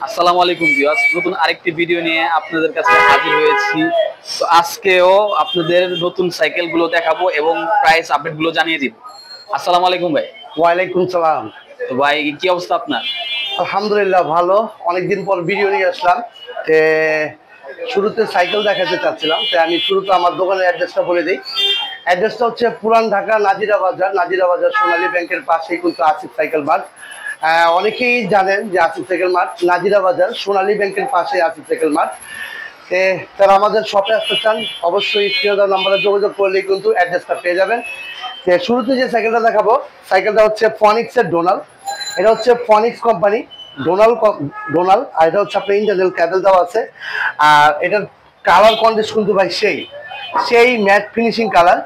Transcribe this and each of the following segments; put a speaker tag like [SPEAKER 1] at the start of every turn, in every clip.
[SPEAKER 1] আসসালামু আলাইকুম ভিউয়ার্স, নতুন আরেকটি ভিডিও নিয়ে আপনাদের কাছে হাজির হয়েছি। তো আজকেও আপনাদের নতুন সাইকেলগুলো দেখাবো এবং প্রাইস আপডেটগুলো জানিয়ে দিব। আসসালামু আলাইকুম ভাই।
[SPEAKER 2] ওয়ালাইকুম সালাম।
[SPEAKER 1] তো ভাই কি অবস্থা আপনার?
[SPEAKER 2] আলহামদুলিল্লাহ ভালো। অনেকদিন পর ভিডিও নিয়ে আসলাম। শুরুতে সাইকেল দেখাতে চাচ্ছিলাম, তাই আমি শুরুতে আমার দোকানের অ্যাড্রেসটা বলে দিই। অ্যাড্রেসটা হচ্ছে পুরান ঢাকা নাজিরা বাজার সোনালী ব্যাংকের পাশেই কিন্তু আসিফ সাইকেল মার্ট। অনেকেই জানেন যে আসিফ সাইকেল মার্ট নাজিরা বাজার সোনালী ব্যাংকের পাশে আসিফ সাইকেল মার্ট। তারা আমাদের শপে আসতে চান অবশ্যই স্ক্রিনে দেওয়া নাম্বারে যোগাযোগ করলেই কিন্তু অ্যাড্রেসটা পেয়ে যাবেন। শুরুতে যে সাইকেলটা দেখাবো, সাইকেলটা হচ্ছে ফনিক্সের ডোনাল। এটা হচ্ছে ফনিক্স কোম্পানি ডোনাল, আর এটা হচ্ছে আপনার ইন্টারনাল ক্যাবেল দেওয়া আছে। আর এটার কালার কন্ডিশন কিন্তু ভাই সেই ম্যাট ফিনিশিং কালার।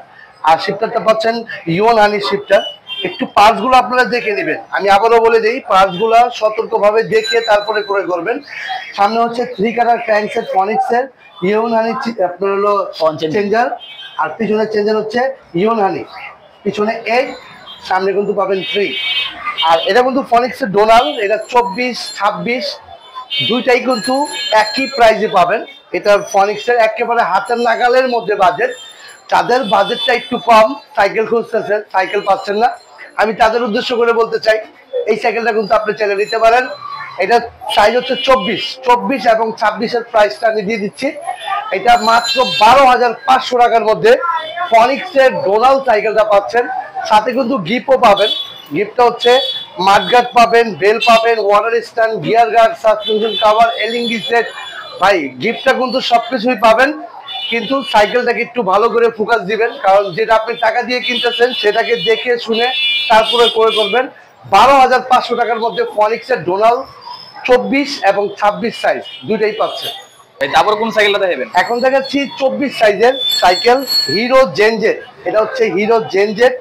[SPEAKER 2] আর শিফটারটা পাচ্ছেন ইওন হানি শিফটার। একটু পার্টসগুলো আপনারা দেখে নেবেন, আমি আবারও বলে দিই, পার্টসগুলো সতর্কভাবে দেখে তারপরে করে করবেন। সামনে হচ্ছে 3 কালার ক্র্যাঙ্কসেট ফনিক্সের ইওন হানি আপনার হলো চেঞ্জার, আর পিছনের চেঞ্জার হচ্ছে ইওন হানি। পিছনে 8, সামনে কিন্তু পাবেন 3। আর এটা কিন্তু ফনিক্সের ডোনাল, এটা 24-26 দুইটাই কিন্তু একই প্রাইসে পাবেন। এটা ফনিক্সের একেবারে হাতের নাগালের মধ্যে বাজেট। তাদের বাজেটটা একটু কম, সাইকেল খুঁজতেছেন, সাইকেল পাচ্ছেন না, আমি তাদের উদ্দেশ্য করে বলতে চাই এই সাইকেলটা কিন্তু আপনি চাইলে নিতে পারেন। এটা সাইজ হচ্ছে 24 এবং 26-এর প্রাইসটা আমি দিয়ে দিচ্ছি। এটা মাত্র 12,500 টাকার মধ্যে ফনিক্সের ডোনাল সাইকেলটা পাচ্ছেন। সাথে কিন্তু গিফটও পাবেন। গিফটটা হচ্ছে মাডগার্ড পাবেন, বেল পাবেন, water stand, gear guard, suspension cover, LED set. ভাই গিফটটা কিন্তু সবকিছুই পাবেন, কিন্তু সাইকেলটাকে একটু ভালো করে ফোকাস দিবেন, কারণ যেটা আপনি টাকা দিয়ে কিনতেছেন সেটাকে দেখে শুনে তারপরে করে করবেন। 12,500 টাকার মধ্যে ফনিক্সের ডোনাল 24 এবং 26 সাইজ দুইটাই পাচ্ছে।
[SPEAKER 1] তারপর কোন সাইকেলটা দেখাবেন?
[SPEAKER 2] এখন দেখাচ্ছি 24 সাইজের সাইকেল, হিরো জেনজেট। এটা হচ্ছে হিরো জেনজেট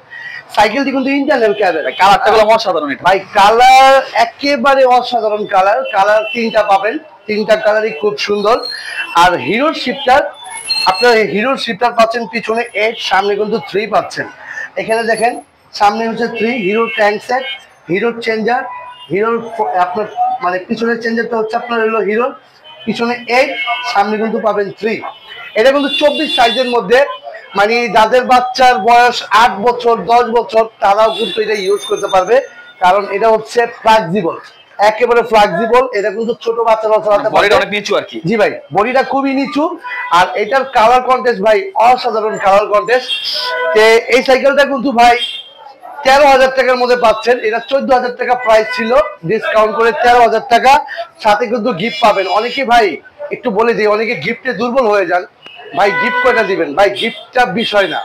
[SPEAKER 2] সাইকেলটি কিন্তু ইন্টারনাল ক্যাবেল।
[SPEAKER 1] কালারটা গুলো অসাধারণ
[SPEAKER 2] ভাই, কালার একেবারে অসাধারণ কালার 3টা পাবেন, 3টা কালারই খুব সুন্দর। আর হিরোর শিফটার, আপনার হিরোর শিফটার পাচ্ছেন পিছনে 8, সামনে কিন্তু 3 পাচ্ছেন। এখানে দেখেন সামনে হচ্ছে 3, হিরোর ক্র্যাঙ্কসেট, হিরোর চেঞ্জার, হিরোর আপনার মানে পিছনের চেঞ্জারটা হচ্ছে আপনার হলো হিরোর, পিছনে 8, সামনে কিন্তু পাবেন 3। এটা কিন্তু 24 সাইজের মধ্যে, মানে যাদের বাচ্চার বয়স 8 বছর 10 বছর তারাও কিন্তু এটা ইউজ করতে পারবে, কারণ এটা হচ্ছে ফ্লেক্সিবল, একেবারে ফ্লেক্সিবল। এটা কিন্তু ছোট বাচ্চারাও চালাতে পারবে।
[SPEAKER 1] বডিটা অনেক নিচু আর কি।
[SPEAKER 2] জি ভাই, বডিটা খুবই নিচু। আর এটার কালার কন্টেস্ট ভাই অসাধারণ কালার কন্টেস্ট। এই সাইকেলটা কিন্তু ভাই 13,000 টাকার মধ্যে পাচ্ছেন। এটা 14,000 টাকা প্রাইস ছিল, ডিসকাউন্ট করে 13,000 টাকা। সাথে কিন্তু গিফট পাবেন। অনেকে ভাই একটু বলে দিই, অনেকে গিফটে দুর্বল হয়ে যান। ভাই গিফট কয়টা দিবেন? ভাই গিফটটা বিষয় না,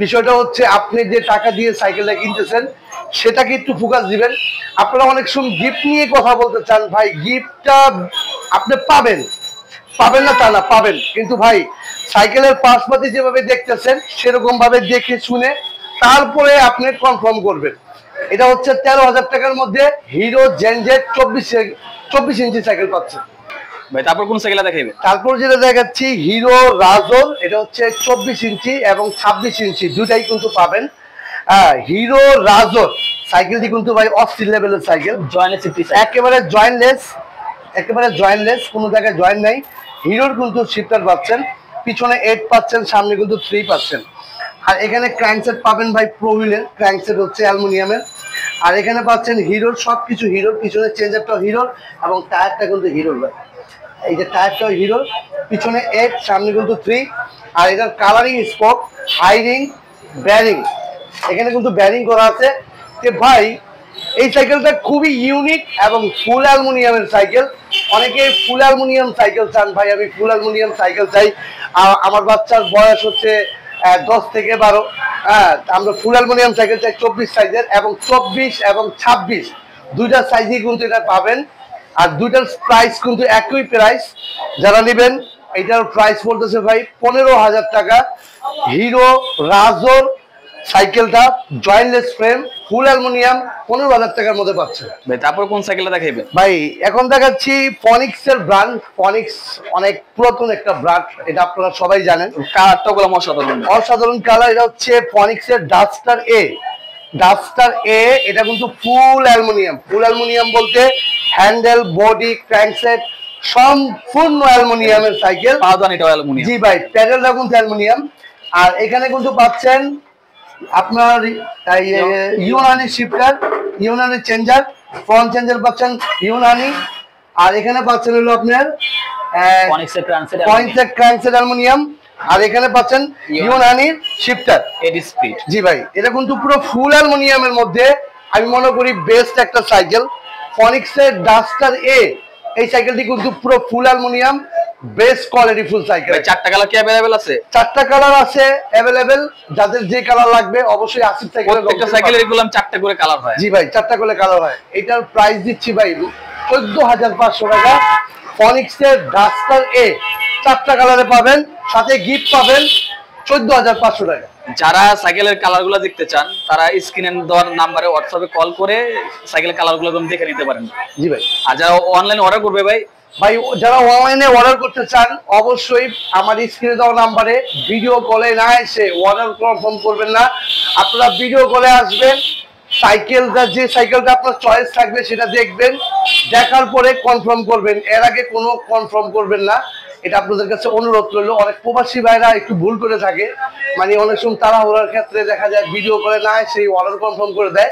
[SPEAKER 2] বিষয়টা হচ্ছে আপনি যে টাকা দিয়ে সাইকেলটা কিনতেছেন সেটাকে একটু ফোকাস দিবেন। আপনারা অনেক সময় গিফট নিয়ে কথা বলতে চান, ভাই গিফটটা আপনি পাবেন না তা না, পাবেন, কিন্তু ভাই সাইকেলের পার্টসপাতি যেভাবে দেখতেছেন সেরকম ভাবে দেখে শুনে তারপরে আপনি কনফার্ম করবেন। এটা হচ্ছে 13,000 টাকার মধ্যে হিরো জেনজেট 24 ইঞ্চি সাইকেল পাচ্ছেন।
[SPEAKER 1] ভাই তারপর কোন সাইকেলটা দেখাবেন?
[SPEAKER 2] তারপর যেটা দেখাচ্ছি হিরো রাজোর। এটা হচ্ছে 24 ইঞ্চি এবং 26 ইঞ্চি দুটাই কিন্তু পাবেন। হিরো রাজোর সাইকেলটি কিন্তু ভাই অস্থির লেভেলের সাইকেল, একেবারে জয়েন্টলেস, কোনো জায়গায় জয়েন্ট নাই। হিরোর কিন্তু শিফটার পাচ্ছেন, পিছনে 8 পাচ্ছেন, সামনে কিন্তু 3 পাচ্ছেন। আর এখানে ক্র্যাঙ্কসেট পাবেন ভাই প্রো হুইলের, ক্র্যাঙ্কসেট হচ্ছে অ্যালুমিনিয়ামের। আর এখানে পাচ্ছেন হিরোর সবকিছু হিরোর, পিছনে চেঞ্জারটাও হিরোর এবং টায়ারটা কিন্তু হিরোর ভাই। এই যে টায়ারটাও হিরোর, পিছনে 8, সামনে কিন্তু 3। আর এটার কালারিং স্পোক, হাইরিং, ব্যারিং, এখানে কিন্তু ব্যারিং করা আছে। ভাই এই সাইকেলটা খুবই ইউনিক এবং ফুল অ্যালুমিনিয়ামের সাইকেল। অনেকে ফুল অ্যালুমিনিয়াম সাইকেল চান, ভাই আমি ফুল অ্যালুমিনিয়াম সাইকেল চাই, আমার বাচ্চার বয়স হচ্ছে 10 থেকে 12। আমরা ফুল অ্যালুমিনিয়াম সাইকেল চাই 24 সাইজের, এবং 24 এবং 26 দুইটা সাইজই কিন্তু এটা পাবেন। আর দুইটার প্রাইস কিন্তু একই প্রাইস। যারা নেবেন এটার প্রাইস বলতেছে ভাই 15,000 টাকা। হিরো রাজোর সাইকেলটা জয়েন্টলেস ফ্রেম, ফুল অ্যালুমিনিয়াম, 15,000 টাকার মধ্যে পাচ্ছে।
[SPEAKER 1] ভাই তারপর কোন সাইকেলটা দেখাবেন?
[SPEAKER 2] ভাই এখন দেখাচ্ছি ফনিক্সের ব্র্যান্ড। ফনিক্স অনেক পুরাতন একটা ব্র্যান্ড, এটা আপনারা সবাই জানেন।
[SPEAKER 1] কালারটা গুলো অসাধারণ
[SPEAKER 2] কালার। এটা হচ্ছে ফনিক্সের ডাস্টার এ। ডাস্টার এ, এটা কিন্তু ফুল অ্যালুমিনিয়াম। ফুল অ্যালুমিনিয়াম বলতে হ্যান্ডেল, বডি, ক্র্যাঙ্কসেট সম্পূর্ণ অ্যালুমিনিয়ামের সাইকেল।
[SPEAKER 1] পাওদানিটাও অ্যালুমিনিয়াম।
[SPEAKER 2] জি ভাই, প্যাডেলটা কিন্তু অ্যালুমিনিয়াম। আর এখানে কিন্তু পাচ্ছেন আপনার Unani shifter, Unani changer, front changer পাচ্ছেন ইউনানি। আর এখানে পাচ্ছেন হলো আপনার পয়েন্টসেট ক্র্যাঙ্কসেট অ্যালুমিনিয়াম। আর এখানে পাচ্ছেন ইউনানি শিফটার,
[SPEAKER 1] এডি স্পিড।
[SPEAKER 2] জি ভাই, এটা কিন্তু পুরো ফুল অ্যালুমিনিয়ামের মধ্যে আমি মনে করি বেস্ট একটা সাইকেল। ফনিক্সের ডাস্টার এ, এই সাইকেলটি কিন্তু পুরো ফুল aluminium, best quality full cycle.
[SPEAKER 1] চারটা কালার কি अवेलेबल আছে?
[SPEAKER 2] চারটা কালার আছে अवेलेबल। যাদের যে কালার লাগবে অবশ্যই আসিফ সাইকেলের,
[SPEAKER 1] প্রত্যেকটা সাইকেলের এগুলো চারটা করে কালার হয়।
[SPEAKER 2] জি ভাই, চারটা করে কালার হয়। এটার প্রাইস দিচ্ছি ভাই 14,500 টাকা। ফনিক্সের ডাস্টার এ চারটা কালারে পাবেন, সাথে গিফট পাবেন 14,500 টাকা।
[SPEAKER 1] যারা সাইকেলের কালারগুলো দেখতে চান তারা স্ক্রিনে দেওয়ার নাম্বারে হোয়াটসঅ্যাপে কল করে সাইকেলের কালারগুলো দেখে নিতে পারেন।
[SPEAKER 2] জি ভাই।
[SPEAKER 1] আর যারা অনলাইনে অর্ডার করবে ভাই,
[SPEAKER 2] যারা অনলাইনে অর্ডার করতে চান অবশ্যই আমার স্ক্রিনে দেওয়া নাম্বারে ভিডিও কলে না এসে অর্ডার কনফার্ম করবেন না। আপনারা ভিডিও কলে আসবেন, সাইকেলটা যে সাইকেলটা আপনার চয়েস থাকবে সেটা দেখবেন, দেখার পরে কনফার্ম করবেন। এর আগে কোনো কনফার্ম করবেন না, এটা আপনাদের কাছে অনুরোধ রইল। অনেক প্রবাসী ভাইরা একটু ভুল করে থাকে, মানে অনেক সময় তাড়াহুড়ার ক্ষেত্রে দেখা যায় ভিডিও করে না সেই অর্ডার কনফার্ম করে দেয়।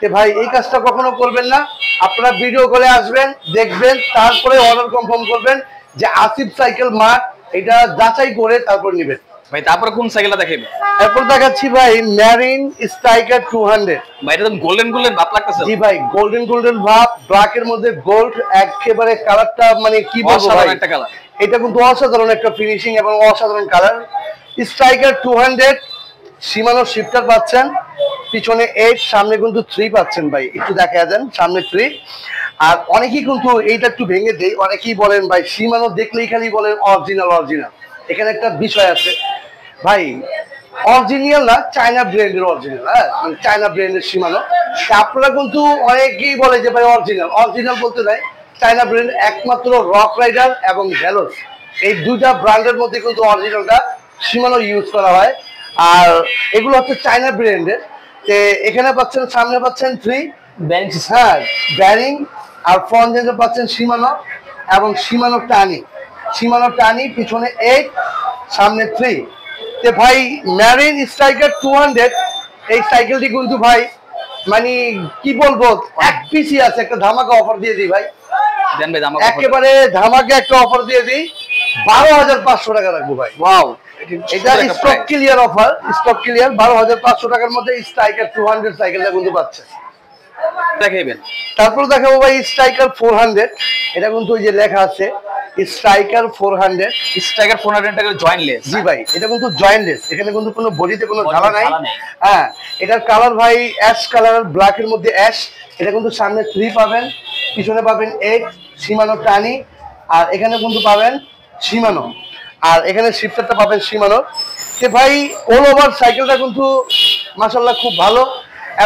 [SPEAKER 2] যে ভাই এই কাজটা কখনো করবেন না, আপনারা ভিডিও করে আসবেন, দেখবেন, তারপরে অর্ডার কনফার্ম করবেন যে আসিফ সাইকেল মার্ট, এটা যাচাই করে তারপর নেবেন।
[SPEAKER 1] ভাই তারপরে কোন সাইকেলটা দেখাইবে?
[SPEAKER 2] এরপর দেখাচ্ছি ভাই ম্যারিন স্ট্রাইকার 200।
[SPEAKER 1] ভাই এটা তো গোল্ডেন গোল্ডেন ভাব লাগতেছে।
[SPEAKER 2] জি ভাই, গোল্ডেন গোল্ডেন ভাব, ব্ল্যাক এর মধ্যে গোল্ড, একেবারে কালারটা মানে কি বলবো ভাই,
[SPEAKER 1] একটা কালার।
[SPEAKER 2] এটা কিন্তু অসাধারণ একটা ফিনিশিং এবং অসাধারণ কালার। স্ট্রাইকার 200 শিমানো শিফটার পাচ্ছেন, পিছনে 8, সামনে কিন্তু 3 পাচ্ছেন ভাই। একটু দেখা দেন, সামনে 3। আর অনেকেই কিন্তু এইটা একটু ভেঙে দেয়, অনেকেই বলেন ভাই শিমানো দেখলেই খালি বলেন অরিজিনাল অরিজিনাল। এখানে একটা বিষয় আছে ভাই, অরিজিনাল না, চায়না ব্র্যান্ডের অরিজিনাল। হ্যাঁ, মানে চায়না ব্র্যান্ডের শিমানো। আপনারা কিন্তু অনেকেই বলে যে ভাই অরিজিনাল, অরিজিনাল বলতে নাই, চায়না ব্র্যান্ড একমাত্র রক রাইডার এবং ভ্যালোস, এই দুইটা ব্র্যান্ডের মধ্যে কিন্তু অরিজিনালটা শিমানো ইউজ করা হয়। আর এগুলো হচ্ছে চায়না ব্র্যান্ডের। এখানে পাচ্ছেন, সামনে পাচ্ছেন 3 হ্যাঁ ব্যারিং, আর ফ্রন্ট এন্ডে পাচ্ছেন শিমানো এবং শিমানো টানি, পিছনে 8, সামনে 3। ভাই ম্যারিন স্ট্রাইকার 200 এই সাইকেলটি কিন্তু ভাই মানে কি বলবো, এক পিসি আছে, একটা ধামাকা অফার দিয়ে দিই ভাই।
[SPEAKER 1] দেন ভাই ধামাকা,
[SPEAKER 2] একেবারে ধামাকা একটা অফার দিয়ে দিই, 12,500 টাকা রাখবো ভাই।
[SPEAKER 1] ওয়াও,
[SPEAKER 2] এটা stock clear offer, stock clear. 12,500 টাকার মধ্যে স্ট্রাইকার 200 সাইকেলটা কিন্তু পাচ্ছে।
[SPEAKER 1] দেখাইবেন।
[SPEAKER 2] তারপর দেখাবো ভাই স্ট্রাইকার 400। এটা কিন্তু ওই যে লেখা আছে স্ট্রাইকার 400।
[SPEAKER 1] স্ট্রাইকার 400 টাকা জয়েন্টলেস।
[SPEAKER 2] জি ভাই, এটা কিন্তু জয়েন্টলেস, এখানে কিন্তু কোনো বডিতে কোনো ঢালা নাই। হ্যাঁ, এটার কালার ভাই অ্যাশ কালার, ব্ল্যাক এর মধ্যে অ্যাশ। এটা কিন্তু সামনে 3 পাবেন, পিছনে পাবেন 8, শিমানো টানি। আর এখানে কিন্তু পাবেন শিমানো, আর এখানে শিফটারটা পাবেন শিমানো। ভাই অল ওভার সাইকেলটা কিন্তু মাশাআল্লাহ খুব ভালো।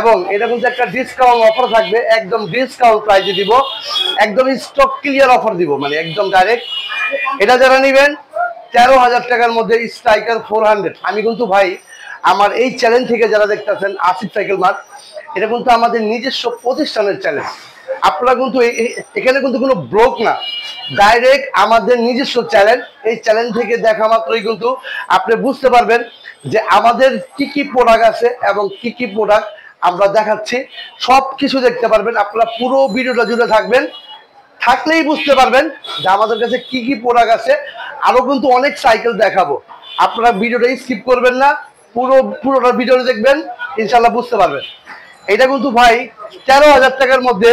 [SPEAKER 2] এবং এটা কিন্তু একটা ডিসকাউন্ট অফার থাকবে, একদম ডিসকাউন্ট প্রাইসে দিব, একদম স্টক ক্লিয়ার অফার দিব, মানে একদম ডাইরেক্ট। এটা যারা নেবেন 13,000 টাকার মধ্যে স্ট্রাইকার 400। আমি কিন্তু ভাই আমার এই চ্যালেঞ্জ থেকে যারা দেখতেছেন আসিফ সাইকেল মার্ট, এটা কিন্তু আমাদের নিজস্ব প্রতিষ্ঠানের চ্যালেঞ্জ। আপনারা কিন্তু এখানে কিন্তু কোনো ব্লগ না, ডাইরেক্ট আমাদের নিজস্ব চ্যালেঞ্জ। এই চ্যালেঞ্জ থেকে দেখা মাত্রই কিন্তু আপনি বুঝতে পারবেন যে আমাদের কি কি প্রোডাক্ট আছে এবং কি কি প্রোডাক্ট আমরা দেখাচ্ছি, সব কিছু দেখতে পারবেন। আপনারা পুরো ভিডিওটা জুড়ে থাকবেন, থাকলেই বুঝতে পারবেন যে আমাদের কাছে কি কি প্রোডাক্ট আছে। আরো কিন্তু অনেক সাইকেল দেখাবো, আপনারা ভিডিওটা স্কিপ করবেন না, পুরোটা ভিডিওটা দেখবেন, ইনশাল্লাহ বুঝতে পারবেন। এটা কিন্তু ভাই 13,000 টাকার মধ্যে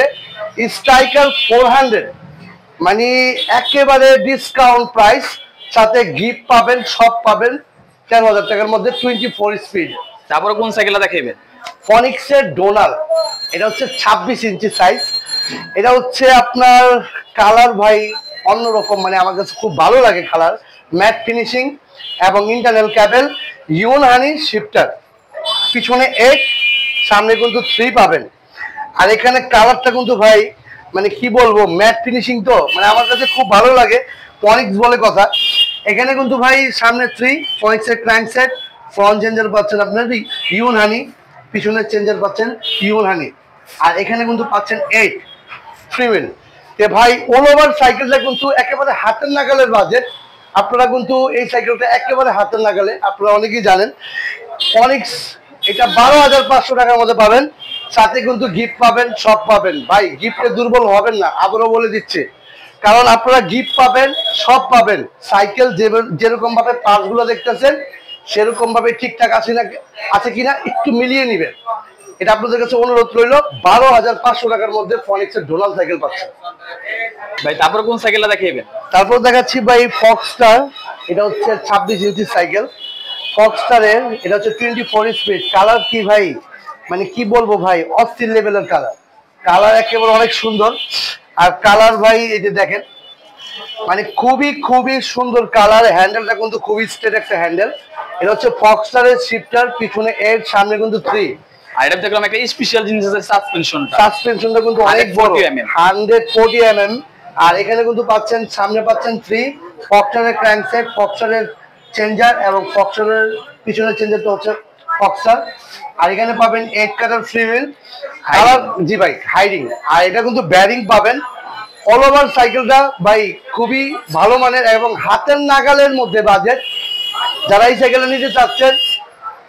[SPEAKER 2] স্ট্রাইকার 400, মানে একেবারে ডিসকাউন্ট প্রাইস, সাথে গিফট পাবেন, সব পাবেন 13,000 টাকার মধ্যে 24 স্পিড।
[SPEAKER 1] তারপরে কোন সাইকেলটা দেখাইবেন?
[SPEAKER 2] ফনিক্সের ডোনাল, এটা হচ্ছে 26 ইঞ্চি সাইজ। এটা হচ্ছে আপনার কালার ভাই অন্যরকম, মানে আমার কাছে খুব ভালো লাগে কালার, ম্যাট ফিনিশিং এবং ইন্টারনাল ক্যাবেল, ইউনানি শিফটার, পিছনে 8, সামনে কিন্তু 3 পাবেন। আর এখানে কালারটা কিন্তু ভাই মানে কি বলবো, ম্যাট ফিনিশিং, তো মানে আমার কাছে খুব ভালো লাগে, ফনিক্স বলে কথা। এখানে কিন্তু ভাই সামনে 3, ফনিক্সের ক্র্যাঙ্কসেট, ফ্রন্ট চেঞ্জার পাচ্ছেন আপনার ইউনানি, পিছনের চেঞ্জার পাচ্ছেন পিওর হানি, আর এখানে কিন্তু পাচ্ছেন 8 ফ্রি হুইল। ভাই অল ওভার সাইকেলটা কিন্তু একেবারে হাতের নাগালের বাজেট। আপনারা কিন্তু এই সাইকেলটা একেবারে হাতের নাগালে, আপনারা অনেকেই জানেন অনিক্স, এটা 12,500 টাকার মধ্যে পাবেন। সাথে কিন্তু গিফট পাবেন, সব পাবেন। ভাই গিফটে দুর্বল হবেন না, আবারও বলে দিচ্ছে, কারণ আপনারা গিফট পাবেন, সব পাবেন। সাইকেল যেরকম ভাবে পার্টসগুলো দেখতেছেন সেরকম ভাবে ঠিকঠাক আছে কিনা একটু মিলিয়ে নেবেন, এটা আপনাদের কাছে অনুরোধ রইল। 12,500 টাকার মধ্যে ফনিক্সের ডোনাল সাইকেল পাচ্ছেন।
[SPEAKER 1] ভাই তারপর কোন সাইকেলটা দেখাবেন?
[SPEAKER 2] তারপর দেখাচ্ছি ভাই ফক্সস্টার, এটা হচ্ছে 26 ইঞ্চি সাইকেল। ফক্সস্টারের এটা হচ্ছে 24 স্পিড। কালার কি ভাই, মানে কি বলবো ভাই, অস্থির লেভেলের কালার। কালার একেবারে অনেক সুন্দর। আর কালার ভাই এই যে দেখেন, মানে খুবই খুবই সুন্দর কালার। হ্যান্ডেলটা কিন্তু খুবই স্ট্রেট একটা হ্যান্ডেল। এটা হচ্ছে ফক্সস্টারের শিফটার, পিছনে 8, সামনে কিন্তু 3।
[SPEAKER 1] আর এটা দেখলাম একটা স্পেশাল জিনিস আছে,
[SPEAKER 2] সাসপেনশনটা কিন্তু অনেক বড়, 140 mm। আর এখানে কিন্তু পাচ্ছেন, সামনে পাচ্ছেন 3 ফক্সস্টারের ক্র্যাঙ্কসেট, ফক্সস্টারের চেঞ্জার, এবং ফক্সস্টারের পিছনের চেঞ্জারটা হচ্ছে ফক্সস্টার। আর এখানে পাবেন 8 কাটার ফ্রি হুইল, জি ভাই হাইডিং। আর এটা কিন্তু ব্যারিং পাবেন। অল ওভার সাইকেলটা ভাই খুবই ভালো মানের এবং হাতের নাগালের মধ্যে বাজেট। যারা এই সাইকেলটা নিতে চাচ্ছেন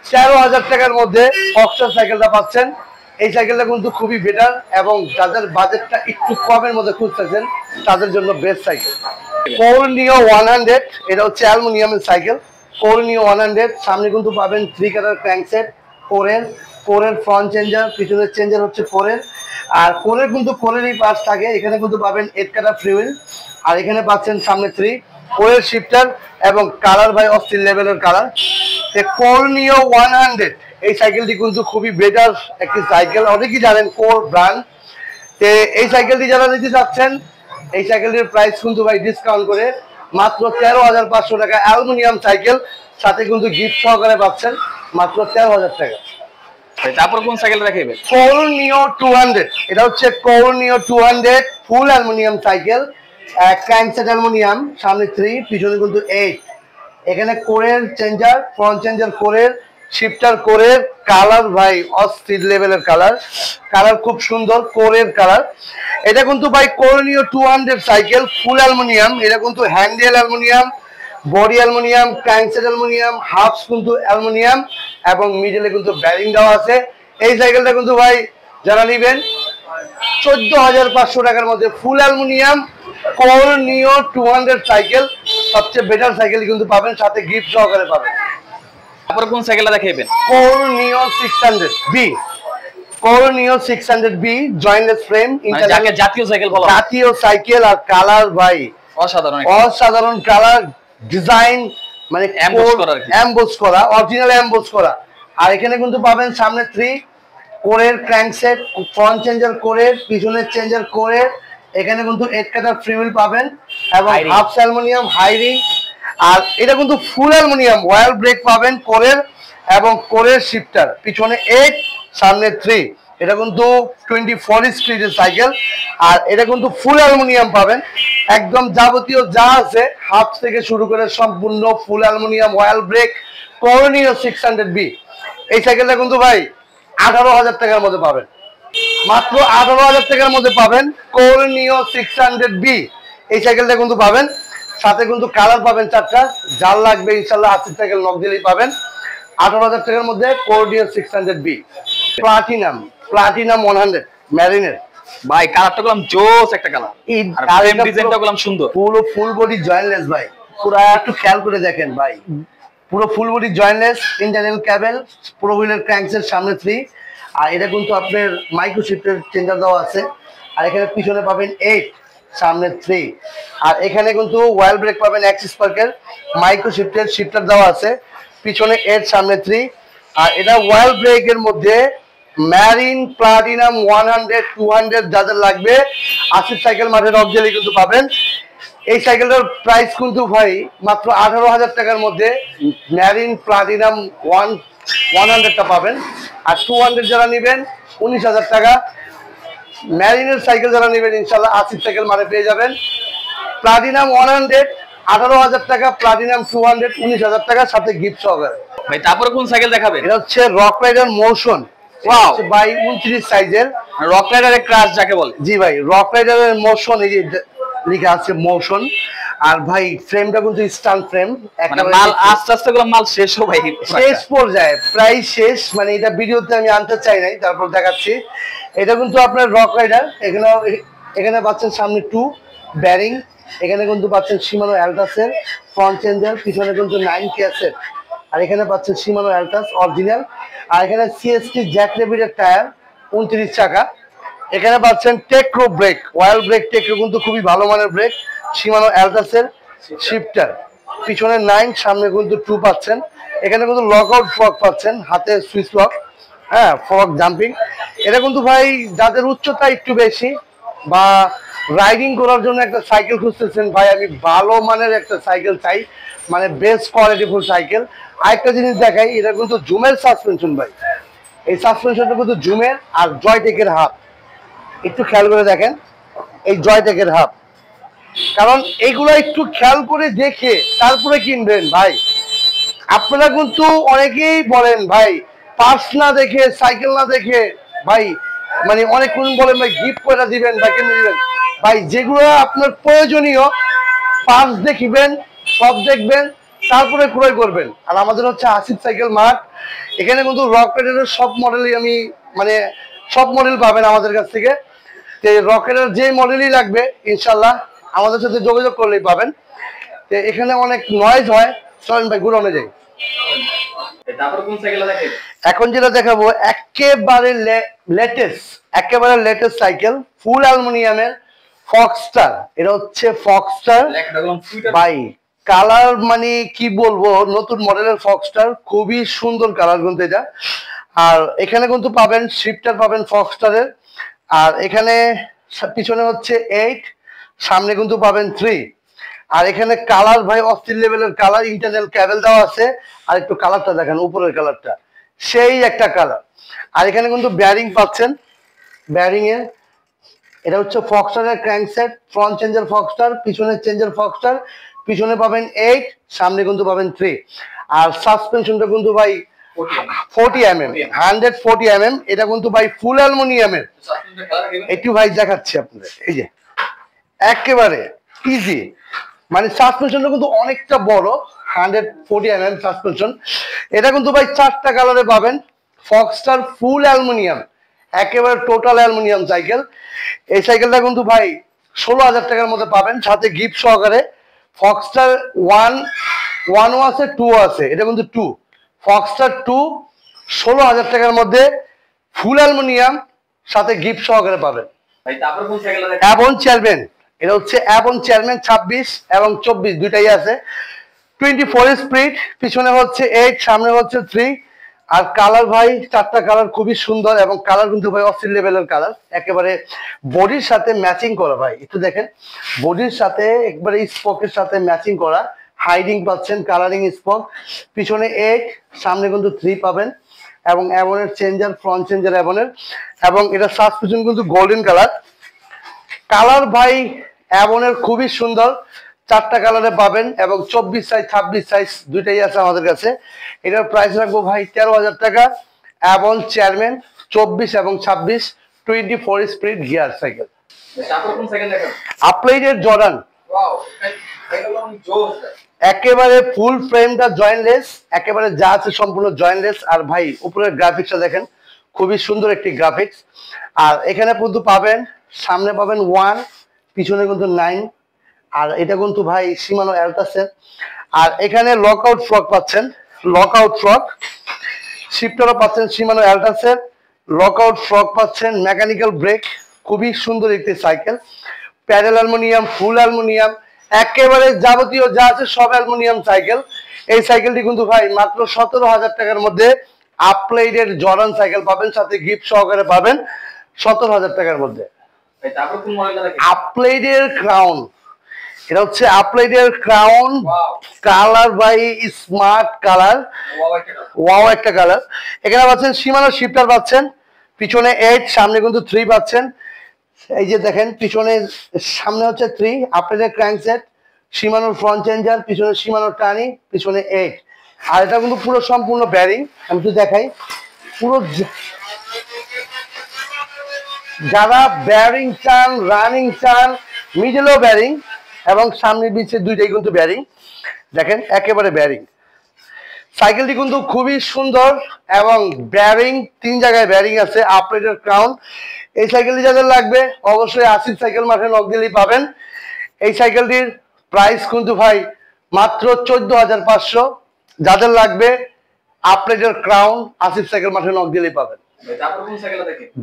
[SPEAKER 2] 13,000 টাকার মধ্যে ফক্সস্টার সাইকেলটা পাচ্ছেন। এই সাইকেলটা কিন্তু খুবই বেটার, এবং যাদের বাজেটটা একটু কমের মধ্যে খুঁজতেছেন তাদের জন্য বেস্ট সাইকেল। কর্নিও 100, এটা হচ্ছে অ্যালুমিনিয়ামের সাইকেল। কর্নিও 100, সামনে কিন্তু পাবেন 3 কাটার ক্র্যাঙ্কসেট, কোরের ফ্রন্ট চেঞ্জার, পিছনের চেঞ্জার হচ্ছে কোরের। আর কোরের কিন্তু কোরেরই পার্টস থাকে। এখানে কিন্তু পাবেন 8 কাটার ফ্রি হুইল, আর এখানে পাচ্ছেন সামনে 3 কোরের শিফটার, এবং কালার ভাই অস্থির লেভেলের কালার। কর্নিও 100 এই সাইকেলটি কিন্তু খুবই বেটার একটি সাইকেল, অনেকেই জানেন কোর ব্র্যান্ড। এই সাইকেলটি যারা নিতে চাচ্ছেন, এই সাইকেলটির প্রাইস কিন্তু ভাই ডিসকাউন্ট করে মাত্র 13,500 টাকা। অ্যালুমিনিয়াম সাইকেল, সাথে কিন্তু গিফট সহকারে পাচ্ছেন মাত্র 13,000 টাকা।
[SPEAKER 1] তারপর কোন সাইকেলটা দেখাবেন?
[SPEAKER 2] কর্নিও 200, এটা হচ্ছে কর্নিও 200 ফুল অ্যালুমিনিয়াম সাইকেল। ক্র্যাঙ্কসেট অ্যালুমিনিয়াম, সামনে 3, পিছনে কিন্তু 8। এখানে কোরের চেঞ্জার, ফ্রন্ট চেঞ্জার কোরের, শিফটার কোরের। কালার ভাই অস্থির লেভেলের কালার, কালার খুব সুন্দর কোরের কালার। এটা কিন্তু ভাই কর্নিও 200 সাইকেল ফুল অ্যালুমিনিয়াম। এটা কিন্তু handle aluminium, body aluminium, crankset aluminium, hubs কিন্তু অ্যালুমিনিয়াম, এবং মিডলে কিন্তু ব্যারিং দেওয়া আছে। এই সাইকেলটা কিন্তু ভাই যারা নেবেন 14,500 টাকার মধ্যে ফুল অ্যালুমিনিয়াম কর্নিও 200 সাইকেল, সবচেয়ে বেটার সাইকেল কিন্তু পাবেন, সাথে গিফট সহকারে পাবেন।
[SPEAKER 1] তারপর কোন সাইকেলটা দেখাবেন?
[SPEAKER 2] কর্নিও 600B, কর্নিও 600B জয়েন্টলেস ফ্রেম,
[SPEAKER 1] যাকে জাতীয় সাইকেল বলা হয়।
[SPEAKER 2] জাতীয় সাইকেল। আর কালার ভাই
[SPEAKER 1] অসাধারণ,
[SPEAKER 2] অসাধারণ কালার, ডিজাইন মানে এমবোস করা, অরিজিনাল এমবোস করা। আর এখানে কিন্তু পাবেন সামনে 3 কোরের ক্র্যাঙ্কসেট, ফ্রন্ট চেঞ্জার কোরের, পিছনের চেঞ্জার কোরের। এখানে কিন্তু 8 কাটার ফ্রি হুইল পাবেন, এবং হাফ অ্যালুমিনিয়াম হাইরিং। আর এটা কিন্তু ফুল অ্যালুমিনিয়াম ওয়াল ব্রেক পাবেন কোরের, এবং কোরের শিফটার, পিছনে 8, সামনে 3। এটা কিন্তু 24 স্পিডের সাইকেল। আর এটা কিন্তু ফুল অ্যালুমিনিয়াম পাবেন, একদম যাবতীয় যা আছে হাফ থেকে শুরু করে সম্পূর্ণ ফুল অ্যালুমিনিয়াম ওয়াল ব্রেক। কর্নিও 600B এই সাইকেলটা কিন্তু ভাই 18,000 টাকার মধ্যে পাবেন, মাত্র 18,000 টাকার মধ্যে পাবেন কর্নিও 600B। এই সাইকেলটা কিন্তু পাবেন, সাথে কিন্তু কালার পাবেন 4টা, যার লাগবে ইনশাল্লাহ আসিফ সাইকেল নক দিলেই পাবেন। 18,000 টাকার মধ্যে কর্নিও 600B। প্লাটিনাম 100 ম্যারিনের
[SPEAKER 1] ভাই, কালারটা গুলাম জোস একটা কালার, আর ফ্রেম ডিজাইনটা গুলাম সুন্দর।
[SPEAKER 2] পুরো ফুল বডি জয়েন্টলেস ভাই, পুরো একটু খেয়াল করে দেখেন ভাই, পুরো ফুল বডি জয়েন্টলেস, ইন্টারনাল কেবল, পুরো হুইলের ক্র্যাঙ্কসের সামনে 3। আর এটা কিন্তু আপনার মাইক্রো শিফটের চেঞ্জার দেওয়া আছে। আর এখানে পিছনে পাবেন 8, সামনে 3। আর এখানে কিন্তু ওয়াইল ব্রেক পাবেন অ্যাক্সিস পার্কের, মাইক্রো শিফটের শিফটার দেওয়া আছে, পিছনে 8, সামনে 3। আর এটা ওয়াইল ব্রেকের মধ্যে ম্যারিন প্লাটিনাম 100 200 যাদের লাগবে আসিফ সাইকেল মাঠের অবজেলি কিন্তু পাবেন। এই সাইকেলটার প্রাইস কিন্তু ভাই মাত্র 18,000 টাকার মধ্যে ম্যারিন প্লাটিনাম 100টা পাবেন। আর 200 যারা নেবেন 19,000 টাকা। ম্যারিনের সাইকেল যারা নেবেন ইনশাল্লাহ আসিফ সাইকেল মাঠে পেয়ে যাবেন। প্লাটিনাম 100 18,000 টাকা, প্লাটিনাম 200 19,000 টাকা, সাথে গিফট সহকারে।
[SPEAKER 1] ভাই তারপরে কোন সাইকেল দেখাবেন?
[SPEAKER 2] এটা হচ্ছে রক রাইডার মোশন
[SPEAKER 1] ওয়াও
[SPEAKER 2] ভাই 29 সাইজের
[SPEAKER 1] রক রাইডারের ক্রাশ যাকে বলে।
[SPEAKER 2] জি ভাই, রক রাইডারের মোশন, এই যে লেখা আছে মোশন। আর ভাই ফ্রেমটা কিন্তু স্টান ফ্রেম,
[SPEAKER 1] মানে মাল আস্তে আস্তে করে মাল শেষ হবে ভাই,
[SPEAKER 2] শেষ পর্যায়ে প্রায় শেষ। মানে এটা ভিডিওতে আমি আনতে চাই নাই, তারপর দেখাচ্ছি। এটা কিন্তু আপনার রক রাইডার। এখানে পাচ্ছেন সামনে 2 ব্যারিং, এখানে কিন্তু পাচ্ছেন শিমানো অ্যালটাসের ফ্রন্ট চেঞ্জার, পিছনে কিন্তু 9 কেসের, আর এখানে পাচ্ছেন শিমানো অ্যালটাস অরিজিনাল। আর এখানে সিএসটি জ্যাক রেবিটের টায়ার 29 চাকা। এখানে পাচ্ছেন টেকরো ব্রেক, অয়েল ব্রেক টেকরো কিন্তু খুবই ভালো মানের ব্রেক, শিমানো অ্যালটাসের শিফটার, পিছনে 9, সামনে কিন্তু 2 পাচ্ছেন। এখানে কিন্তু লক আউট ফ্রক পাচ্ছেন, হাতে সুইচ লক, হ্যাঁ ফ্রক জাম্পিং। এটা কিন্তু ভাই যাদের উচ্চতা একটু বেশি বা রাইডিং করার জন্য একটা সাইকেল খুঁজতেছেন, ভাই আমি ভালো মানের একটা সাইকেল চাই, মানে বেস্ট কোয়ালিটিফুল সাইকেল। আরেকটা জিনিস দেখাই, এটা কিন্তু জুমের সাসপেনশন ভাই, এই সাসপেনশনটা কিন্তু জুমের আর জয়টেকের হাব। একটু খেয়াল করে দেখেন এই জয়টেকের হাব, কারণ এইগুলো একটু খেয়াল করে দেখে তারপরে কিনবেন ভাই। আপনারা কিন্তু অনেকেই বলেন ভাই পার্স না দেখে, সাইকেল না দেখে ভাই, মানে অনেক কোন বলেন ভাই গিফট করে দিবেন বা কিনে দিবেন। ভাই যেগুলো আপনার প্রয়োজনীয় পার্স দেখবেন, সব দেখবেন, তারপরে ক্রয় করবেন। আর আমাদের হচ্ছে আসিফ সাইকেল মার্ট, এখানে কিন্তু রক রাইডারের সব মডেলই আমি মানে সব মডেল পাবেন আমাদের কাছ থেকে। তো রকেটের যে মডেলই লাগবে ইনশাল্লাহ আমাদের সাথে যোগাযোগ করলেই পাবেন। তো এখানে অনেক নয়েজ হয়, চলেন ভাই ঘুরে যাই। এখন যেটা দেখাবো একেবারে লেটেস্ট সাইকেল, ফুল অ্যালুমিনিয়ামের ফক্সটার। এটা হচ্ছে ফক্সটার ভাই, কালার মানে কি বলবো, নতুন মডেলের ফক্সটার, খুবই সুন্দর কালার কিন্তু এটা। আর এখানে কিন্তু পাবেন শিফটার পাবেন ফক্সটারের, আর এখানে পিছনে হচ্ছে 8, সামনে কিন্তু পাবেন 3। আর এখানে কালার ভাই অস্থির লেভেলের কালার, ইন্টারনাল ক্যাবেল দেওয়া আছে। আর একটু কালারটা দেখেন, উপরের কালারটা সেই একটা কালার। আর এখানে কিন্তু ব্যারিং পাচ্ছেন, ব্যারিং এ এটা হচ্ছে ফক্সটারের ক্র্যাঙ্কসেট, ফ্রন্ট চেঞ্জার ফক্সটার, পিছনের চেঞ্জার ফক্সটার, পিছনে পাবেন 8, সামনে কিন্তু পাবেন 3। আর সাসপেনশনটা কিন্তু ভাই 40 mm, 140 mm। এটা কিন্তু ভাই ফুল অ্যালুমিনিয়ামের। একটু ভাই দেখাচ্ছি আপনাদের, এই যে একেবারে ইজি, মানে সাসপেনশনটা কিন্তু অনেকটা বড়, 140 mm সাসপেনশন। এটা কিন্তু ভাই 4টা কালারে পাবেন। ফক্সটার ফুল অ্যালুমিনিয়াম, একেবারে টোটাল অ্যালুমিনিয়াম সাইকেল। এই সাইকেলটা কিন্তু ভাই 16,000 টাকার মধ্যে পাবেন, সাথে গিফট সহকারে। ফক্সটার 1 আছে, 2 আছে, এটা কিন্তু 2, ফক্সটার 2 16,000 টাকার মধ্যে ফুল অ্যালুমিনিয়াম, সাথে গিফট সহকারে পাবেন। অ্যাভন চেয়ারম্যান, এটা হচ্ছে অ্যাভন চেয়ারম্যান 26 এবং 24 দুইটাই আছে, 24 স্পিড, পিছনে হচ্ছে 8, সামনে হচ্ছে 3। আর কালার ভাই 4টা কালার খুবই সুন্দর, এবং কালার কিন্তু ভাই অস্থির লেভেলের কালার, একেবারে বডির সাথে ম্যাচিং করা। ভাই একটু দেখেন, বডির সাথে একবারে স্পকের সাথে ম্যাচিং করা, হাইডিং পাচ্ছেন, কালারিং স্পক, পিছনে 8, সামনে কিন্তু 3 পাবেন, এবং অ্যাভনের চেঞ্জার, ফ্রন্ট চেঞ্জার অ্যাভনের, এবং এটা সাসপেনশন কিন্তু গোল্ডেন কালার। কালার ভাই অ্যাভনের খুবই সুন্দর, 4টা কালারে পাবেন, এবং 24 সাইজ 26 সাইজ দুইটাই আছে আমাদের কাছে। এটার প্রাইস রাখবো ভাই 13,000 টাকা। অ্যাভন চেয়ারম্যান 24 এবং 26, 24 স্পিড গিয়ার সাইকেল। আপলাইডের জর্ডান, একেবারে ফুল ফ্রেমটা জয়েন্টলেস, একেবারে যা আছে সম্পূর্ণ জয়েন্টলেস। আর ভাই উপরের গ্রাফিক্সটা দেখেন, খুবই সুন্দর একটি গ্রাফিক্স। আর এখানে কিন্তু পাবেন, সামনে পাবেন 1, পিছনে কিন্তু 9। আর এটা কিন্তু ভাই শিমানো অ্যালটাসের। আর এখানে লক আউট ফ্রক পাচ্ছেন, লক আউট ফ্রক, শিফটারও পাচ্ছেন শিমানো অ্যালটাসের, লক আউট ফ্রক পাচ্ছেন, মেকানিক্যাল ব্রেক, খুবই সুন্দর একটি cycle, pedal aluminium, full aluminium, একেবারে যাবতীয় যা আছে সব অ্যালুমিনিয়াম সাইকেল। এই সাইকেলটি কিন্তু ভাই মাত্র 17,000 টাকার মধ্যে আপলাইডের জর্ডান সাইকেল পাবেন, সাথে গিফট সহকারে পাবেন 17,000 টাকার মধ্যে। আপলাইডের ক্রাউন, এটা হচ্ছে আপলাইডের ক্রাউন, কালার ভাই স্মার্ট কালার, ওয়াও একটা কালার। এখানে পাচ্ছেন শিমানো শিফটার পাচ্ছেন, পিছনে 8, সামনে কিন্তু 3 পাচ্ছেন। এই যে দেখেন পিছনে, সামনে হচ্ছে 3, আপলাইডের ক্র্যাঙ্কসেট, শিমানোর ফ্রন্ট চেঞ্জার, পিছনে শিমানোর টানি, পিছনে 8। আর এটা কিন্তু পুরো সম্পূর্ণ ব্যারিং, আমি একটু দেখাই, পুরো যারা ব্যারিং চান, রানিং চান, মিডলও ব্যারিং এবং সামনে পিছে দুইটাই কিন্তু ব্যারিং, দেখেন একেবারে ব্যারিং। সাইকেলটি কিন্তু খুবই সুন্দর এবং ব্যারিং 3 জায়গায় ব্যারিং আছে, আপরেটের ক্রাউন। এই সাইকেলটি যাদের লাগবে অবশ্যই আসিফ সাইকেল মাঠে নক দিলেই পাবেন। এই সাইকেলটির প্রাইস কিন্তু ভাই মাত্র 14,500। যাদের লাগবে আপরেটের ক্রাউন আসিফ সাইকেল মাঠে নক দিলেই পাবেন।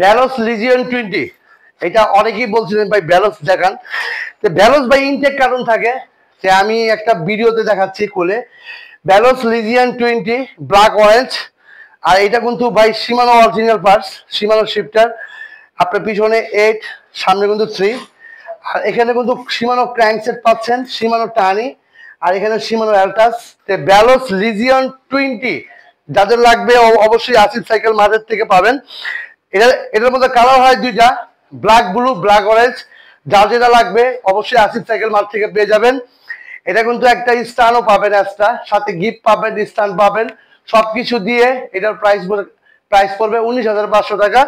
[SPEAKER 2] ভ্যালোস লিজিয়ন 20, এটা অনেকেই বলছিলেন ভাই ভ্যালোস দেখান। তো ভ্যালোস ভাই ইনটেক কার্টন থাকে, যে আমি একটা ভিডিওতে দেখাচ্ছি খুলে। ভ্যালোস লিজিয়ন 20 ব্ল্যাক অরেঞ্জ, আর এটা কিন্তু ভাই শিমানো অরিজিনাল পার্টস, শিমানো শিফটার। আপনার পিছনে 8, সামনে কিন্তু 3, আর এখানে কিন্তু শিমানো ক্র্যাঙ্কসেট পাচ্ছেন, শিমানো টানি, আর এখানে শিমানো অ্যালটাস। ভ্যালোস লিজিয়ন 20 যাদের লাগবে অবশ্যই আসিফ সাইকেল মার্কেট থেকে পাবেন। এটার মধ্যে কালার হয় দুইটা, ব্ল্যাক ব্লু, ব্ল্যাক অরেঞ্জ। যার যেটা লাগবে অবশ্যই আসিফ সাইকেল মার্কেট থেকে পেয়ে যাবেন। এটা কিন্তু একটা স্ট্যান্ডও পাবেন, একটা সাথে গিফট পাবেন, স্ট্যান্ড পাবেন, সবকিছু দিয়ে এটার প্রাইস পড়বে 19,500 টাকা।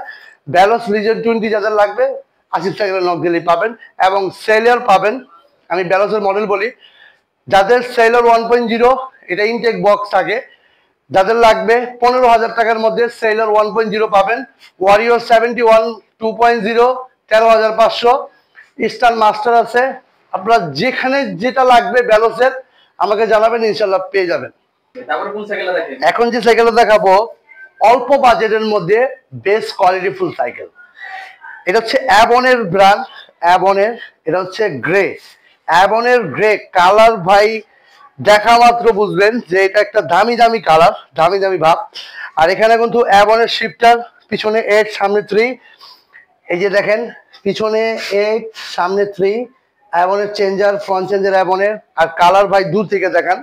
[SPEAKER 2] ভ্যালোস লিজিয়ন 20 যাদের লাগবে আসিফ সাইকেলের নক দিলেই পাবেন। এবং সেলার পাবেন, আমি ভ্যালোসের মডেল বলি, যাদের সেলার 1.0 এটা ইনটেক বক্স থাকে, যাদের লাগবে 15,000 টাকার মধ্যে সেলার 1.0 পাবেন। ওয়ারিয়র 71 2.0 13,500। ইস্টার্ন মাস্টার আছে। আপনার যেখানে যেটা লাগবে ভ্যালোসের আমাকে জানাবেন, ইনশাল্লাহ পেয়ে যাবেন। এখন যে সাইকেলটা দেখাবো অল্প বাজেটের মধ্যে বেস্ট কোয়ালিটি ফুল সাইকেল। এটা হচ্ছে অ্যাবনের ব্র্যান্ড, অ্যাবনের। এটা হচ্ছে গ্রে, অ্যাবনের গ্রে কালার ভাই দেখা মাত্র বুঝবেন যে এটা একটা দামি দামি কালার, দামি দামি ভাব। আর এখানে কিন্তু অ্যাবনের শিফটার, পিছনে 8 সামনে 3। এই যে দেখেন পিছনে 8 সামনে 3, অ্যাবনের চেঞ্জার, ফ্রন্ট চেঞ্জার অ্যাবনের। আর কালার ভাই দূর থেকে দেখেন,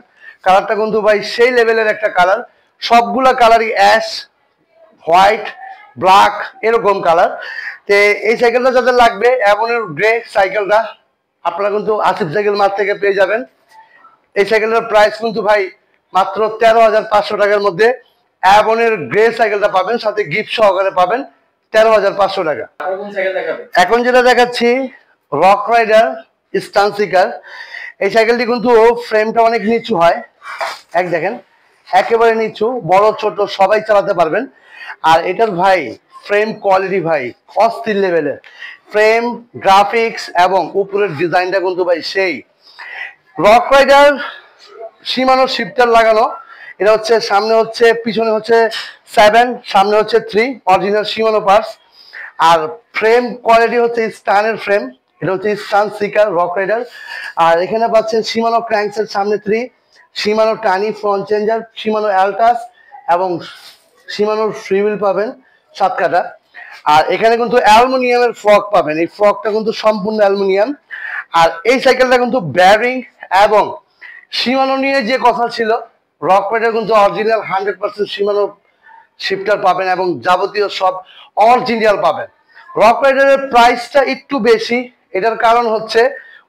[SPEAKER 2] কালারটা কিন্তু ভাই সেই লেভেলের একটা কালার। সবগুলা কালারই অ্যাশ, হোয়াইট, ব্ল্যাক এরকম কালার। তো এই সাইকেলটা যাদের লাগবে অ্যাবনের গ্রে সাইকেলটা আপনারা কিন্তু আসিফ সাইকেল মার্ট থেকে পেয়ে যাবেন। এই সাইকেলের প্রাইস কিন্তু ভাই মাত্র 13,500 টাকার মধ্যে অ্যাবনের গ্রে সাইকেলটা পাবেন, সাথে গিফট সহকারে পাবেন 13,500 টাকা। এখন যেটা দেখাচ্ছি রক রাইডার স্টানসিকার। এই সাইকেলটি কিন্তু ফ্রেমটা অনেক নিচু হয়, দেখেন একেবারে নিচু, বড় ছোট সবাই চালাতে পারবেন। আর এটার ভাই ফ্রেম কোয়ালিটি ভাই অস্থির লেভেলের, ফ্রেম, গ্রাফিক্স এবং উপরের ডিজাইনটা কিন্তু ভাই সেই। রক রাইডার শিমানো শিফটার লাগানো, এটা হচ্ছে সামনে হচ্ছে, পিছনে হচ্ছে 7, সামনে হচ্ছে 3, অরিজিনাল শিমানো পার্টস। আর ফ্রেম কোয়ালিটি হচ্ছে স্টানের ফ্রেম, এটা হচ্ছে স্টান সিকার রক রাইডার। আর এখানে পাচ্ছেন শিমানো ক্র্যাঙ্কসেট সামনে 3, শিমানো টানি ফ্রন্ট চেঞ্জার, শিমানো অ্যালটাস এবং শিমানোর ফ্রিউইল পাবেন 7 কাটা। আর এখানে কিন্তু অ্যালুমিনিয়ামের ফ্রক পাবেন, এই ফ্রকটা কিন্তু সম্পূর্ণ অ্যালুমিনিয়াম। আর এই সাইকেলটা কিন্তু ব্যারিং এবং শিমানো নিয়ে যে কথা ছিল, রক রাইডার কিন্তু অরিজিনাল 100% শিমানো শিফটার পাবেন এবং যাবতীয় সব অরিজিনাল পাবেন। রক রাইডারের প্রাইসটা একটু বেশি, এটার কারণ হচ্ছে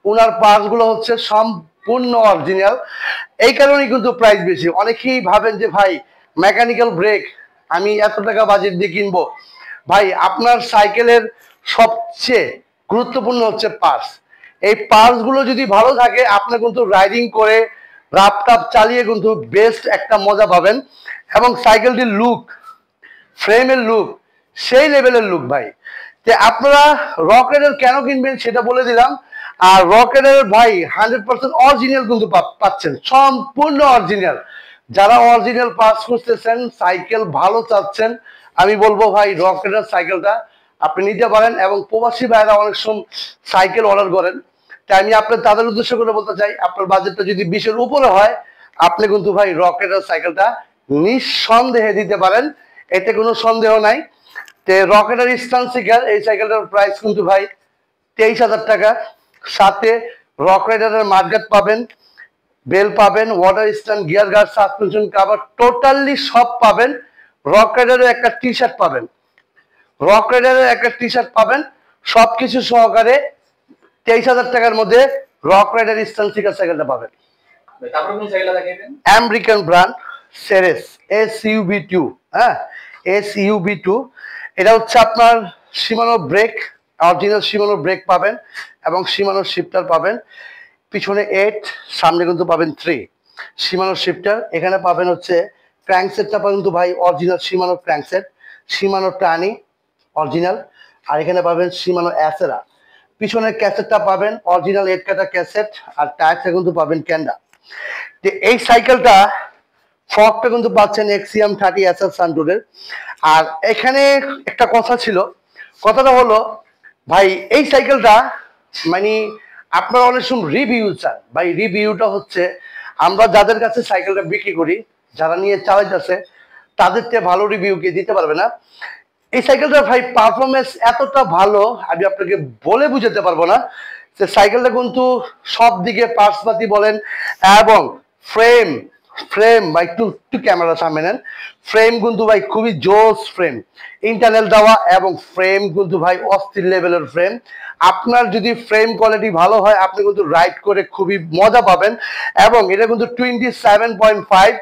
[SPEAKER 2] ওনার পার্টসগুলো হচ্ছে সম্পূর্ণ অরিজিনাল, এই কারণেই কিন্তু প্রাইস বেশি। অনেকেই ভাবেন যে ভাই মেকানিক্যাল ব্রেক আমি এত টাকা বাজেট দিয়ে কিনবো। ভাই আপনার সাইকেলের সবচেয়ে গুরুত্বপূর্ণ হচ্ছে পার্টস। এই পার্টসগুলো যদি ভালো থাকে আপনি কিন্তু রাইডিং করে রাপ টাপ চালিয়ে কিন্তু বেস্ট একটা মজা পাবেন। এবং সাইকেলটির লুক, ফ্রেমের লুক সেই লেভেলের লুক ভাই। যে আপনারা রক রাইডার কেন কিনবেন সেটা বলে দিলাম। আর রক রাইডার ভাই 100% অরিজিনাল কিন্তু পাচ্ছেন, সম্পূর্ণ অরিজিনাল। যারা অরিজিনাল পার্টস খুঁজতেছেন, সাইকেল ভালো চাচ্ছেন, আমি বলবো ভাই রক রাইডার সাইকেলটা আপনি নিতে পারেন। এবং প্রবাসী ভাইরা অনেক সময় সাইকেল অর্ডার করেন, তাই আমি তাদের উদ্দেশ্য করে বলতে চাই, আপনার বাজেটটা যদি 20-এর উপরে হয় আপনি কিন্তু ভাই রক রাইডার সাইকেলটা নিঃসন্দেহে দিতে পারেন, এতে কোনো সন্দেহ নাই। তে রক রাইডার স্টানসিকার এই সাইকেলটার প্রাইস কিন্তু ভাই 23,000 টাকা। সাথে রক রাইডারের মাঠগার্ড পাবেন, বেল পাবেন, water stand, gear guard, suspension cover totally সব পাবেন। রক রাইডারের একটা টি শার্ট পাবেন, রক রাইডারের একটা টি শার্ট পাবেন, সবকিছু সহকারে 23,000 টাকার মধ্যে রক রাইডার স্টানসিকার সাইকেলটা পাবেন। আমেরিকান ব্র্যান্ড সেরেস SUV2, হ্যাঁ SUV2। এটা হচ্ছে আপনার Shimano brake, original Shimano brake পাবেন এবং শিমানো শিফটার পাবেন। পিছনে 8, সামনে কিন্তু পাবেন 3 শিমানো শিফটার। এখানে পাবেন হচ্ছে ক্র্যাঙ্কসেটটা পাবেন কিন্তু ভাই অরিজিনাল শিমানো ক্র্যাঙ্কসেট, শিমানো টানি অরিজিনাল। আর এখানে পাবেন শিমানো অ্যাসেরা। পিছনের ক্যাসেটটা পাবেন অরিজিনাল 8 কাটা ক্যাসেট, আর টায়ারটা কিন্তু পাবেন ক্যান্ডা। এই সাইকেলটা ফকটা কিন্তু পাচ্ছেন এক্সিয়াম 30 এসএস সানটুরের। আর এখানে একটা কথা ছিল, কথাটা হলো ভাই এই সাইকেলটা মানে আপনারা অনেক সময় রিভিউ চান ভাই। রিভিউটা হচ্ছে আমরা যাদের কাছে সাইকেলটা বিক্রি করি, যারা নিয়ে চালাইতেছে তাদের থেকে ভালো রিভিউ কে দিতে পারবে না। এই সাইকেলটা ভাই পারফরমেন্স এতটা ভালো আমি আপনাকে বলে বুঝাতে পারবো না। যে সাইকেলটা কিন্তু সব দিকে পার্টসপাতি বলেন এবং ফ্রেম ফ্রেম ভাই একটু একটু ক্যামেরা সামনে নেন, ফ্রেম কিন্তু ভাই খুবই জোস ফ্রেম, ইন্টারনাল দেওয়া এবং ফ্রেম কিন্তু ভাই অস্থির লেভেলের ফ্রেম। আপনার যদি ফ্রেম কোয়ালিটি ভালো হয় আপনি কিন্তু রাইড করে খুবই মজা পাবেন। এবং এটা কিন্তু 27.5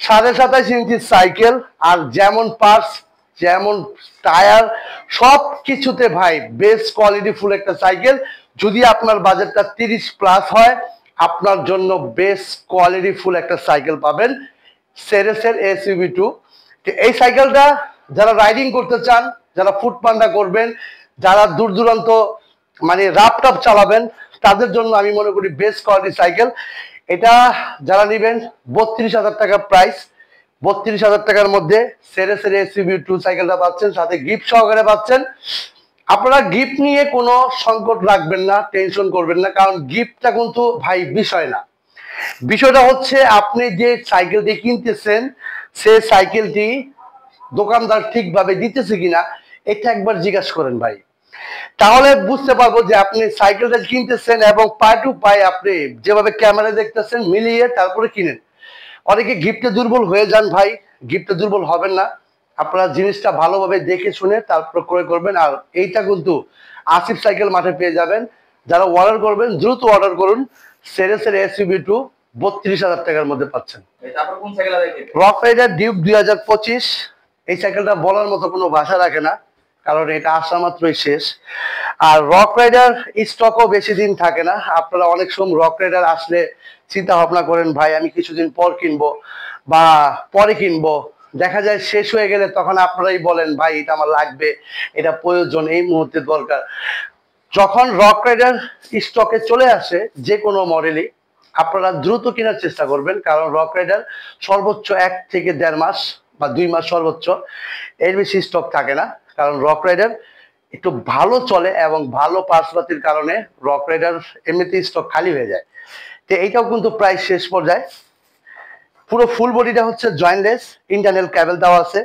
[SPEAKER 2] 27.5 ইঞ্চির সাইকেল। আর যেমন পার্টস যেমন টায়ার সব কিছুতে ভাই বেস্ট কোয়ালিটি ফুল একটা সাইকেল। যদি আপনার বাজেটটা 30+ হয় আপনার জন্য বেস্ট কোয়ালিটি ফুল একটা সাইকেল পাবেন সেরেসের SUV2। এই সাইকেলটা যারা রাইডিং করতে চান, যারা ফুড পান্ডা করবেন, যারা দূর দূরান্ত মানে রাপটাপ চালাবেন তাদের জন্য আমি মনে করি বেস্ট কোয়ালিটি সাইকেল এটা। যারা নেবেন 32,000 টাকা প্রাইস, 32,000 টাকার মধ্যে সেরেসের SUV2 সাইকেলটা পাচ্ছেন, সাথে গিফট সহকারে পাচ্ছেন। আপনারা গিফট নিয়ে কোনো সংকট রাখবেন না, টেনশন করবেন না, কারণ গিফটটা কিন্তু ভাই বিষয় না। বিষয়টা হচ্ছে আপনি যে সাইকেলটি কিনতেছেন সে সাইকেলটি দোকানদার ঠিকভাবে দিতেছে কিনা এটা একবার জিজ্ঞাসা করেন ভাই, তাহলে বুঝতে পারবো যে আপনি সাইকেলটা কিনতেছেন এবং পাই টু পাই আপনি যেভাবে ক্যামেরা দেখতেছেন মিলিয়ে তারপরে কিনেন। অনেকে গিফটে দুর্বল হয়ে যান ভাই, গিফটে দুর্বল হবেন না, আপনারা জিনিসটা ভালোভাবে দেখে শুনে তারপর ক্রয় করবেন। আর এইটা কিন্তু আসিফ সাইকেল মাঠে পেয়ে যাবেন। যারা অর্ডার করবেন দ্রুত অর্ডার করুন, সেরেসের SUV2 32,000 টাকার মধ্যে পাচ্ছেন। Rock Rider Duke 2025। এই সাইকেলটা বলার মতো কোনো ভাষা রাখে না, কারণ এটা আসা মাত্রই শেষ। আর রক রাইডার স্টকও বেশি দিন থাকে না। আপনারা অনেক সময় রক রাইডার আসলে চিন্তা ভাবনা করেন ভাই আমি কিছুদিন পর কিনবো বা পরে কিনবো, দেখা যায় শেষ হয়ে গেলে তখন আপনারাই বলেন ভাই এটা আমার লাগবে, এটা প্রয়োজন, এই মুহূর্তে দরকার। যখন রক রাইডার স্টকে চলে আসে যে কোনো মডেলই আপনারা দ্রুত কেনার চেষ্টা করবেন, কারণ রক রাইডার সর্বোচ্চ 1 থেকে 1.5 মাস বা 2 মাস সর্বোচ্চ, এর বেশি স্টক থাকে না। কারণ রক রাইডার একটু ভালো চলে এবং ভালো পার্টসপাতির কারণে রক রাইডার এমনিতেই স্টক খালি হয়ে যায়। তো এইটাও কিন্তু প্রায় শেষ পর্যায়ে। পুরো ফুল বডিটা হচ্ছে জয়েন্টলেস, ইন্টারনাল ক্যাবেল দেওয়া আছে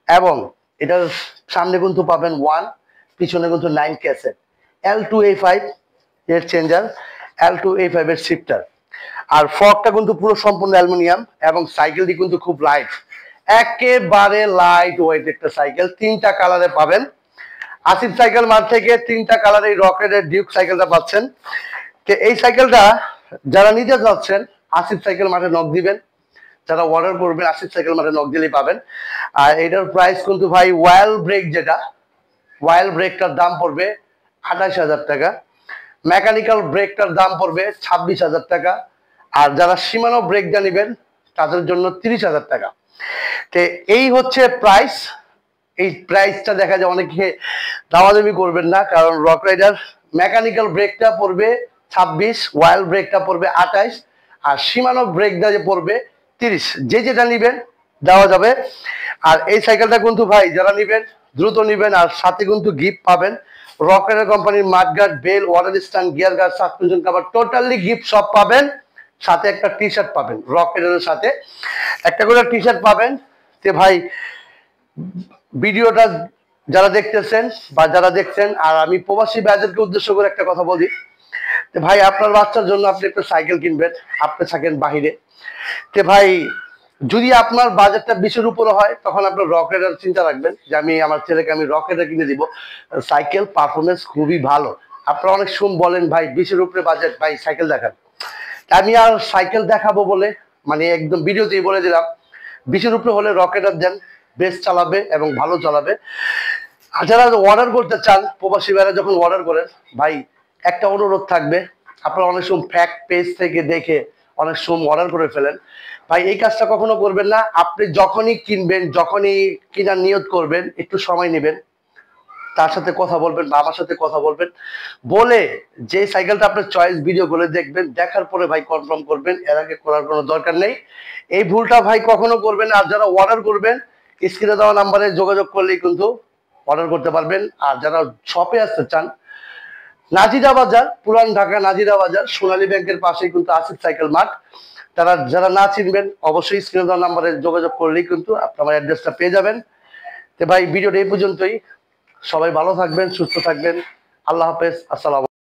[SPEAKER 2] এবং এটার সামনে কিন্তু পাবেন 1, পিছনে কিন্তু 9 ক্যাসেট, L2A5 এর চেঞ্জার, L2A5 এর শিফটার। আর ফকটা কিন্তু পুরো সম্পূর্ণ অ্যালুমিনিয়াম এবং সাইকেলটি কিন্তু খুব লাইট, একেবারে লাইট ওয়েট একটা সাইকেল। 3টা কালারে পাবেন। আসিফ সাইকেল মার্ট থেকে 3টা কালারে এই রক রাইডার ডিউক সাইকেলটা পাচ্ছেন। তো এই সাইকেলটা যারা নিতে যাচ্ছেন আসিফ সাইকেল মার্টে নক দিবেন, যারা অর্ডার করবেন আসিফ সাইকেল মার্টে নক দিলেই পাবেন। আর এটার প্রাইস কিন্তু ভাই ওয়াইল ব্রেক, যেটা ওয়াইল ব্রেকটার দাম পড়বে 28,000 টাকা, মেকানিক্যাল ব্রেকটার দাম পড়বে 26,000 টাকা। আর যারা শিমানো ব্রেকটা নেবেন তাদের জন্য 30,000 টাকা। তো এই হচ্ছে প্রাইস। এই প্রাইসটা দেখা যায় অনেকে দামাদামি করবেন না, কারণ রক রাইডার মেকানিক্যাল ব্রেকটা পড়বে 26, ওয়াইল ব্রেকটা পড়বে 28, আর শিমানো ব্রেকটা যে পড়বে 30। যে যেটা নেবেন দেওয়া যাবে। আর এই সাইকেলটা কিন্তু ভাই যারা নেবেন দ্রুত নেবেন, আর সাথে কিন্তু গিফট পাবেন। রক রাইডার কোম্পানির mudguard, bell, water stand, gear guard, suspension cover totally gift সব পাবেন। সাথে একটা টি-শার্ট পাবেন, রক রাইডারের সাথে একটা করে টি-শার্ট পাবেন। তে ভাই ভিডিওটা যারা দেখতেছেন বা যারা দেখছেন, আর আমি প্রবাসী ভাইদেরকে উদ্দেশ্য করে একটা কথা বলি, ভাই আপনার বাচ্চার জন্য আপনি একটা সাইকেল কিনবেন, আপনি থাকেন বাহিরে, তে ভাই যদি আপনার বাজেটটা 20-এর উপরে হয় তখন আপনার রক রাইডার চিন্তা রাখবেন যে আমি আমার ছেলেকে আমি রক রাইডার কিনে দিব। সাইকেল পারফরমেন্স খুবই ভালো। আপনারা অনেক সময় বলেন ভাই 20-এর উপরে বাজেট, ভাই সাইকেল দেখান। আমি আর সাইকেল দেখাবো বলে মানে একদম ভিডিওতেই বলে দিলাম 20-এর উপরে হলে রক রাইডার দেন, বেস্ট চালাবে এবং ভালো চালাবে। আর যারা অর্ডার করতে চান, প্রবাসী ভাইরা যখন অর্ডার করেন ভাই, একটা অনুরোধ থাকবে, আপনারা অনেক সময় ফ্যাক্ট পেজ থেকে দেখে অনেক সময় অর্ডার করে ফেলেন। ভাই এই কাজটা কখনো করবেন না। আপনি যখনই কিনবেন, যখনই কেনার নিয়ত করবেন, একটু সময় নেবেন, তার সাথে কথা বলবেন বা আমার সাথে কথা বলবেন, বলে যে সাইকেলটা আপনার চয়েস ভিডিও গুলো দেখবেন, দেখার পরে ভাই কনফার্ম করবেন। এর আগে করার কোনো দরকার নেই। এই ভুলটা ভাই কখনো করবেন না। আর যারা অর্ডার করবেন, স্ক্রিনে দেওয়া নাম্বারে যোগাযোগ করলেই কিন্তু অর্ডার করতে পারবেন। আর যারা শপে আসতে চান, নাজিরা বাজার, পুরান ঢাকা নাজিরা বাজার, সোনালী ব্যাংকের পাশেই কিন্তু আসিফ সাইকেল মার্ট। তারা যারা না চিনবেন, অবশ্যই স্ক্রিনে দেওয়া নাম্বারে যোগাযোগ করলেই কিন্তু আপনি আমার অ্যাড্রেসটা পেয়ে যাবেন। তো ভাই ভিডিওটা এই পর্যন্তই। সবাই ভালো থাকবেন, সুস্থ থাকবেন। আল্লাহ হাফেজ, আসসালাম।